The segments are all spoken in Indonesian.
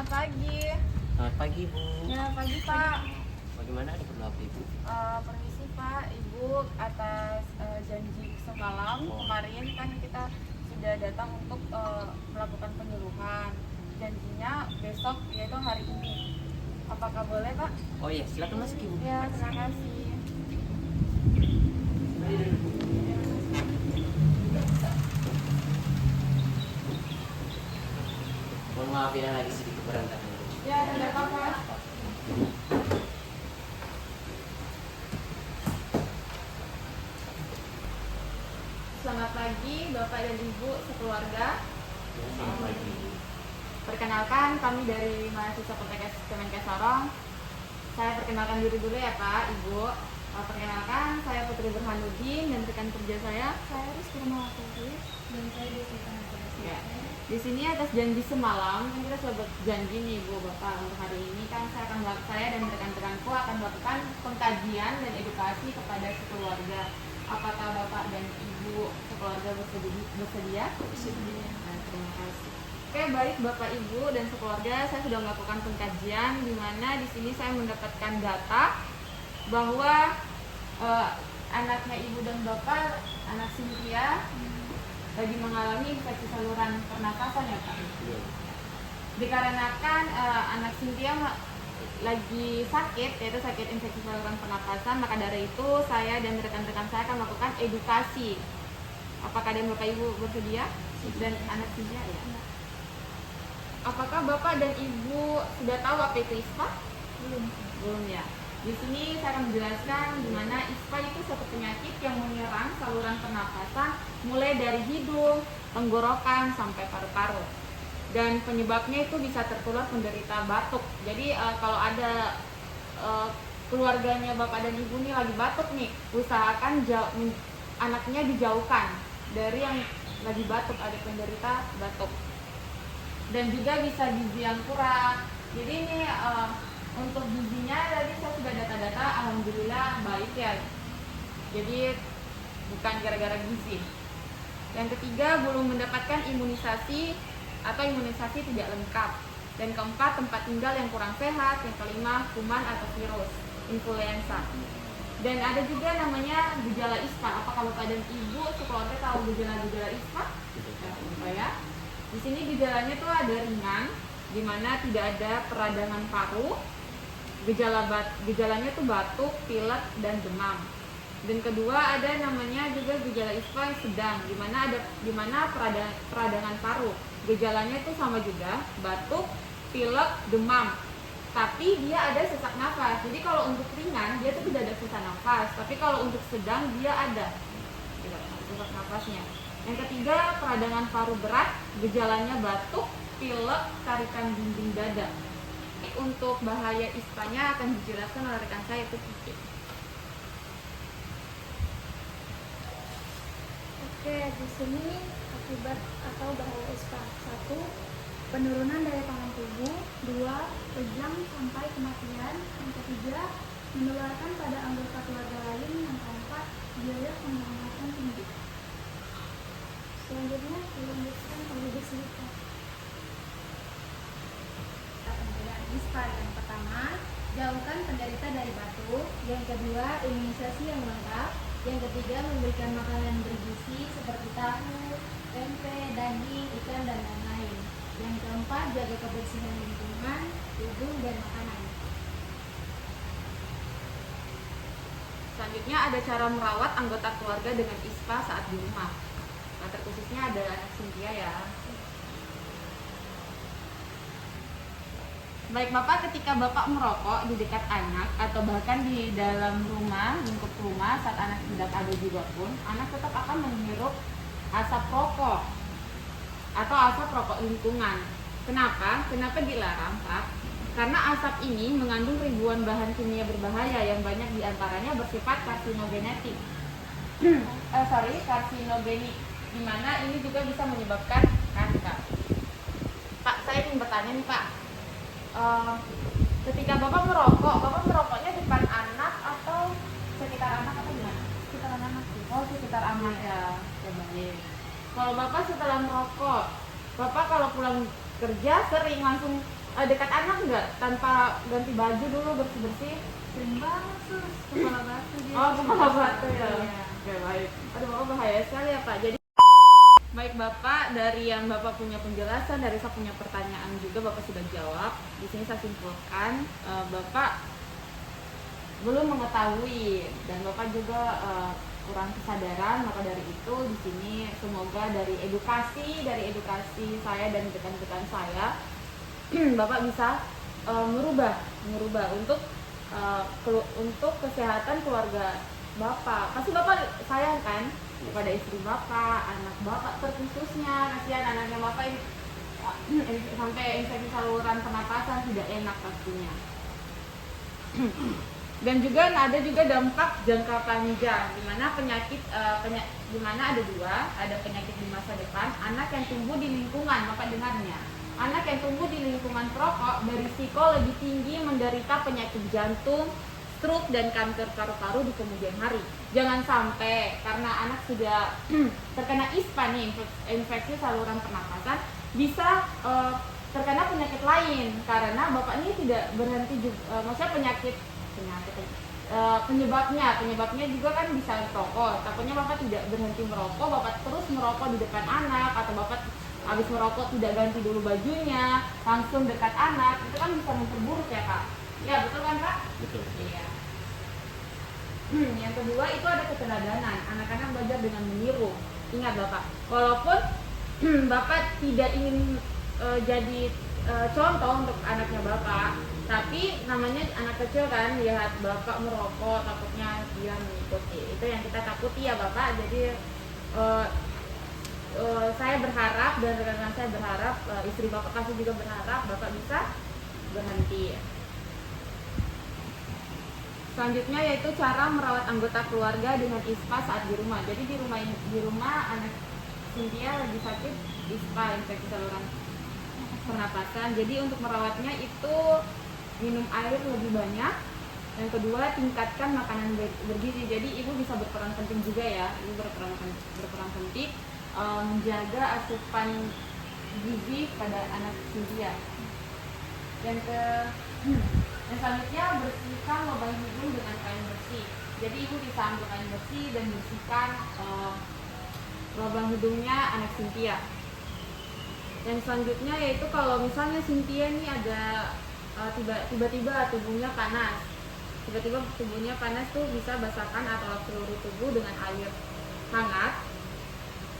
Selamat pagi. Selamat pagi, Bu. Selamat pagi, Pak. Bagaimana, ada perlu apa, Ibu? Permisi, Pak. Ibu atas janji semalam kemarin kan kita sudah datang untuk melakukan penyuluhan. Janjinya besok, yaitu hari ini. Apakah boleh, Pak? Oh iya, silakan masuk, Ibu. Ya, terima kasih. Mohon maaf ya, lagi sedikit berantakan. Ya, tidak apa-apa. Selamat pagi, Bapak dan Ibu sekeluarga. Selamat pagi. Perkenalkan, kami dari mahasiswa Poltekkes Kemenkes Sorong. Saya perkenalkan diri dulu ya Pak, Ibu. Perkenalkan, saya Putri Burhanuddin dan rekan kerja saya Rizky Rahmawati dan saya Desita Najwa. ya. Di sini atas janji semalam, kan kita sudah berjanji nih Bu Bapak, untuk hari ini kan saya dan rekan-rekanku akan melakukan pengkajian dan edukasi kepada sekeluarga. Apakah Bapak dan Ibu sekeluarga bersedia? Bersedia. Nah, terima kasih. Oke, baik Bapak Ibu dan sekeluarga, saya sudah melakukan pengkajian di mana di sini saya mendapatkan data bahwa anaknya Ibu dan Bapak, anak Cynthia, lagi mengalami infeksi saluran pernapasan ya Pak. Iya. Dikarenakan anak Cynthia lagi sakit, yaitu sakit infeksi saluran pernapasan, maka dari itu saya dan rekan-rekan saya akan melakukan edukasi. Apakah dan Bapak Ibu bersedia? Dan anak Cynthia ya? Apakah Bapak dan Ibu sudah tahu apa itu ISPA? Belum ya. Di sini saya akan menjelaskan di mana ISPA itu suatu penyakit yang menyerang saluran pernapasan mulai dari hidung, tenggorokan sampai paru-paru. Dan penyebabnya itu bisa tertular penderita batuk. Jadi kalau ada keluarganya Bapak dan Ibu nih lagi batuk nih, usahakan anaknya dijauhkan dari yang lagi batuk, ada penderita batuk. Dan juga bisa gizi yang kurang. Jadi ini untuk gizinya tadi saya sudah data-data, alhamdulillah baik ya. Jadi bukan gara-gara gizi. Yang ketiga, belum mendapatkan imunisasi atau imunisasi tidak lengkap. Dan keempat, tempat tinggal yang kurang sehat. Yang kelima, kuman atau virus influenza. Dan ada juga namanya gejala ISPA. Apakah Bapak dan Ibu sekeluarga tahu gejala-gejala ISPA? Ya. Di sini gejalanya tuh ada ringan, di mana tidak ada peradangan paru. Gejalanya tuh batuk, pilek, dan demam. Dan kedua ada namanya juga gejala ISPA sedang, di mana peradangan paru. Gejalanya itu sama juga, batuk, pilek, demam. Tapi dia ada sesak nafas. Jadi kalau untuk ringan dia tuh tidak ada sesak nafas, tapi kalau untuk sedang dia ada sesak nafasnya. Yang ketiga, peradangan paru berat, gejalanya batuk, pilek, tarikan dinding dada. Untuk bahaya ISPA-nya akan dijelaskan oleh rekan saya, itu Kiki. Oke, di sini akibat atau bahaya ISPA. 1. Penurunan daya tahan tubuh. 2. Kejang sampai kematian. Yang ketiga, menularkan pada anggota keluarga lain. Yang keempat, biaya penyelamatan tinggi. Selanjutnya dilanjutkan oleh Desita. Pencegahan ISPA. Yang pertama, jauhkan penderita dari batuk. Yang kedua, imunisasi yang lengkap. Yang ketiga, memberikan makanan bergizi seperti tahu, tempe, daging, ikan, dan lain-lain. Yang keempat, jaga kebersihan lingkungan, hidung, dan makanan. Selanjutnya ada cara merawat anggota keluarga dengan ISPA saat di rumah. Nah, terkhususnya ada anak Cynthia ya. Baik Bapak, ketika Bapak merokok di dekat anak atau bahkan di dalam rumah, lingkup rumah saat anak tidak ada juga pun, anak tetap akan menghirup asap rokok atau asap rokok lingkungan. Kenapa? Kenapa dilarang Pak? Karena asap ini mengandung ribuan bahan kimia berbahaya yang banyak diantaranya bersifat karsinogenetik. Karsinogenik, di mana ini juga bisa menyebabkan kanker. Pak, saya ingin bertanya nih Pak. Ketika Bapak merokoknya depan anak atau sekitar anak atau gimana? Sekitar anak. Oh, sekitar anak ya. Ya baik. Kalau Bapak setelah merokok, Bapak kalau pulang kerja sering langsung dekat anak nggak tanpa ganti baju dulu bersih-bersih? Sering banget sus, kepala batu dia. Oh, kepala batu ya. Iya. Oke, baik. Aduh, Bapak bahaya sekali ya, Pak. Jadi baik Bapak, dari yang Bapak punya penjelasan, dari saya punya pertanyaan juga Bapak sudah jawab. Di sini saya simpulkan Bapak belum mengetahui dan Bapak juga kurang kesadaran. Maka dari itu di sini semoga dari edukasi saya dan rekan-rekan saya Bapak bisa merubah untuk kesehatan keluarga Bapak. Pasti Bapak sayang kan kepada istri Bapak, anak Bapak terkhususnya. Kasihan anaknya Bapak ini sampai infeksi saluran pernapasan, tidak enak pastinya. Dan juga ada dampak jangka panjang, di mana di mana ada penyakit di masa depan. Anak yang tumbuh di lingkungan, Bapak dengarnya, anak yang tumbuh di lingkungan perokok berisiko lebih tinggi menderita penyakit jantung, stroke, dan kanker paru-paru di kemudian hari. Jangan sampai karena anak sudah terkena ISPA nih, infeksi saluran pernapasan, bisa terkena penyakit lain karena Bapak ini tidak berhenti juga, maksudnya penyebabnya juga kan bisa rokok. Takutnya Bapak tidak berhenti merokok, Bapak terus merokok di depan anak, atau Bapak habis merokok tidak ganti dulu bajunya, langsung dekat anak, itu kan bisa memperburuk ya Kak. Ya betul kan Kak? Betul. Iya. Yang kedua itu ada keteladanan. Anak-anak belajar dengan meniru. Ingat Bapak, walaupun Bapak tidak ingin jadi contoh untuk anaknya Bapak, tapi namanya anak kecil kan, lihat Bapak merokok, takutnya dia mengikuti. Itu yang kita takuti ya Bapak. Jadi saya berharap dan rekan-rekan saya berharap, istri Bapak pasti juga berharap Bapak bisa berhenti. Selanjutnya yaitu cara merawat anggota keluarga dengan ISPA saat di rumah. Jadi di rumah anak Cynthia lagi sakit ISPA, infeksi saluran pernapasan. Jadi untuk merawatnya itu minum air lebih banyak. Yang kedua, tingkatkan makanan bergizi. Jadi ibu bisa berperan penting juga ya. Ibu berperan penting menjaga asupan gizi pada anak Cynthia. Yang selanjutnya, bersihkan lubang hidung dengan kain bersih. Jadi ibu bisa ambil kain bersih dan bersihkan lubang hidungnya anak Cynthia. Yang selanjutnya yaitu kalau misalnya Cynthia ini ada tiba-tiba tubuhnya panas, tuh bisa basahkan atau seluruh tubuh dengan air hangat.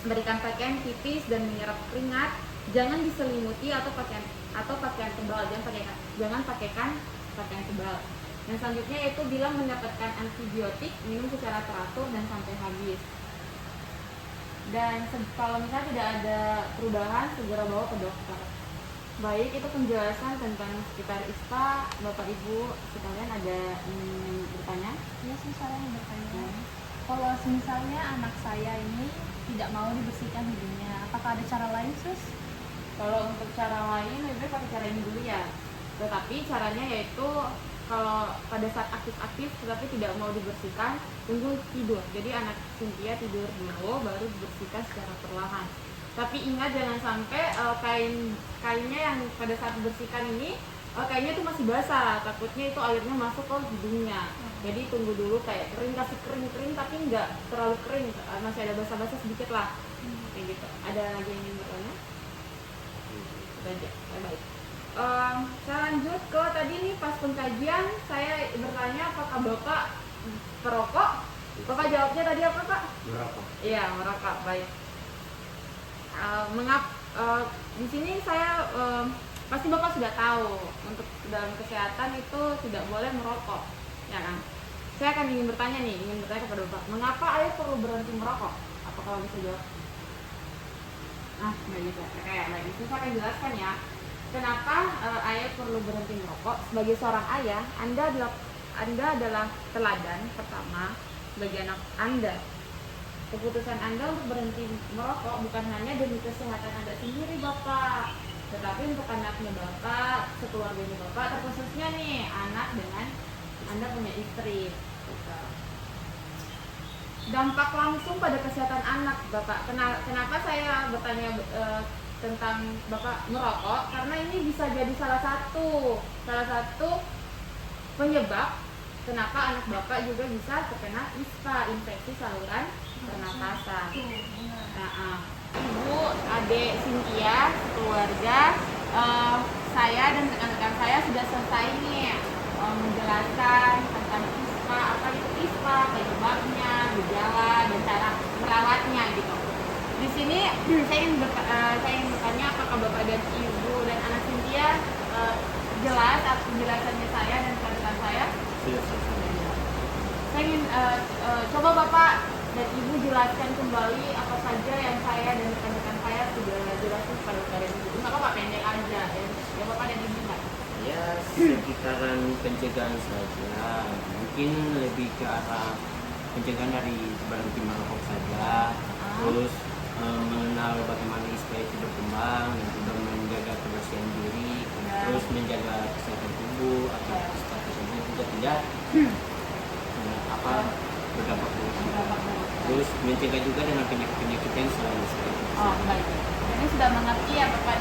Berikan pakaian tipis dan menyerap keringat. Jangan diselimuti atau pakaian tebal. Jangan pakaikan pakaian tebal. Yang selanjutnya yaitu bila mendapatkan antibiotik, minum secara teratur dan sampai habis. Dan kalau misalnya tidak ada perubahan, segera bawa ke dokter. Baik, itu penjelasan tentang sekitar ISPA. Bapak Ibu sekalian ada yang bertanya? Ya, saya mau bertanya. Kalau misalnya anak saya ini tidak mau dibersihkan hidungnya, apakah ada cara lain, Sus? Kalau untuk cara lain, lebih pakai cara ini dulu ya. Tetapi caranya yaitu kalau pada saat aktif-aktif tetapi tidak mau dibersihkan, tunggu tidur. Jadi anak Cynthia tidur dulu, baru dibersihkan secara perlahan. Tapi ingat jangan sampai kainnya yang pada saat dibersihkan ini kainnya itu masih basah. Takutnya itu airnya masuk ke hidungnya. Jadi tunggu dulu kayak kering, kasih kering tapi nggak terlalu kering, masih ada basah-basah sedikit lah. Kayak gitu. Ada lagi yang ingin bertanya? Sudah, baik. Saya lanjut ke tadi nih, pas pengkajian saya bertanya apakah Bapak perokok. Bapak jawabnya tadi apa Pak? Merokok. Iya, merokok. Baik. Di sini saya pasti Bapak sudah tahu untuk dalam kesehatan itu tidak boleh merokok, ya kan? Saya ingin bertanya kepada Bapak, mengapa ayah perlu berhenti merokok? Apakah bisa jawab? Nggak bisa. Oke, baik. Itu saya akan jelaskan ya. Kenapa ayah perlu berhenti merokok? Sebagai seorang ayah, Anda adalah teladan pertama bagi anak Anda. Keputusan Anda untuk berhenti merokok bukan hanya demi kesehatan Anda sendiri Bapak, tetapi untuk anaknya Bapak, sekeluarganya Bapak, terkhususnya nih anak dengan Anda punya istri. Dampak langsung pada kesehatan anak Bapak. Kenapa saya bertanya tentang Bapak merokok karena ini bisa jadi salah satu penyebab kenapa anak Bapak juga bisa terkena ISPA, infeksi saluran pernapasan. Nah, Ibu, adik Cynthia, keluarga, saya dan rekan-rekan saya sudah selesai nih menjelaskan tentang ISPA, apa itu ISPA, penyebabnya, gejala, dan cara merawatnya gitu. Di sini saya ingin bertanya apakah Bapak dan Ibu dan anak Cynthia jelas atas penjelasannya saya dan rekan-rekan saya? Sudah selesai. Saya ingin coba Bapak dan Ibu jelaskan kembali apa saja yang saya dan rekan-rekan saya sudah jelaskan kepada Bapak dan Ibu. Nggak apa-apa, pendek aja ya Bapak dan Ibu Mbak. Ya, sekitaran pencegahan saja. Mungkin lebih ke arah pencegahan dari berhenti merokok saja. Terus mengenal bagaimana ISPA itu berkembang dan juga menjaga kebersihan diri, terus menjaga kesehatan tubuh agar ISPA tersebut juga tidak berdampak buruk. Terus mencegah juga dengan penyakit-penyakit yang selain ISPA. Oh baik. Ini sudah mengerti ya Bapak